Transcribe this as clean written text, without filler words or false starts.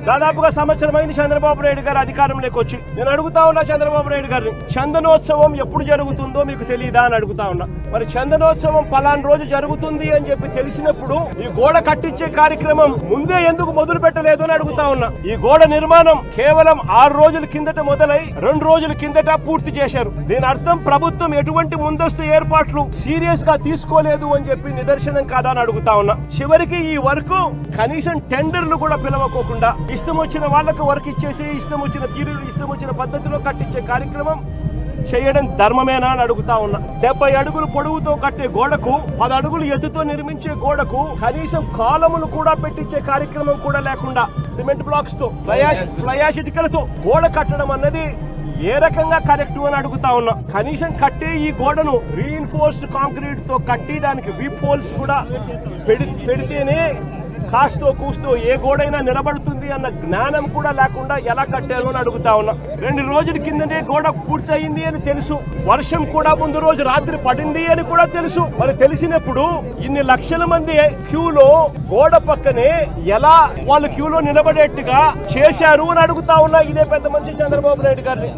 దాదాపుగా సంవత్సరమైంది చంద్రబాబు నాయుడు గారు అధికారంలోకి వచ్చి. నేను అడుగుతా ఉన్నా చంద్రబాబు నాయుడు గారిని, చందనోత్సవం ఎప్పుడు జరుగుతుందో మీకు తెలియదా అని అడుగుతా ఉన్నా. మరి చందనోత్సవం పలానా రోజు జరుగుతుంది అని చెప్పి తెలిసినప్పుడు ఈ గోడ కట్టించే కార్యక్రమం ముందే ఎందుకు మొదలు పెట్టలేదు అని అడుగుతా ఉన్నా. ఈ గోడ నిర్మాణం కేవలం 6 రోజుల కిందట మొదలై 2 రోజుల కిందట పూర్తి చేశారు. దీని అర్థం ప్రభుత్వం ఎటువంటి ముందస్తు ఏర్పాట్లు సీరియస్ గా తీసుకోలేదు అని చెప్పి నిదర్శనం కాదా అని అడుగుతా ఉన్నా. చివరికి ఈ వర్క్ కనీసం టెండర్లు కూడా పిలవకోకుండా ఇష్టం వచ్చిన వాళ్ళకు వర్క్ ఇచ్చేసి ఇష్టం వచ్చిన తీరులు ఇష్టం వచ్చిన పద్ధతిలో కట్టించే కార్యక్రమం చేయడం ధర్మమేనా అని అడుగుతా ఉన్నా. 70 అడుగులు పొడవుతో కట్టే గోడకు 10 అడుగులు ఎత్తుతో నిర్మించే గోడకు కనీసం కాలములు కూడా పెట్టించే కార్యక్రమం కూడా లేకుండా సిమెంట్ బ్లాక్స్ తో ఫ్లయాష్ ఇటుకలతో గోడ కట్టడం అన్నది ఏ రకంగా కరెక్ట్ అని అడుగుతా ఉన్నా. కనీసం కట్టే ఈ గోడను రీఇన్ఫోర్స్డ్ కాంక్రీట్ తో కట్టి దానికి వీప్ హోల్స్ కూడా పెడితేనే కాస్తో కూస్తో ఏ గోడైనా నిలబడుతుంది అన్న జ్ఞానం కూడా లేకుండా ఎలా కట్టారు అని అడుగుతా ఉన్నా. 2 రోజుల కిందనే గోడ పూర్తయింది అని తెలుసు, వర్షం కూడా ముందు రోజు రాత్రి పడింది అని కూడా తెలుసు. మరి తెలిసినప్పుడు ఇన్ని లక్షల మంది క్యూలో గోడ పక్కనే ఎలా వాళ్ళు క్యూలో నిలబడేట్టుగా చేశారు అని అడుగుతా ఉన్నా ఇదే పెద్ద మనిషి చంద్రబాబు నాయుడు గారిని.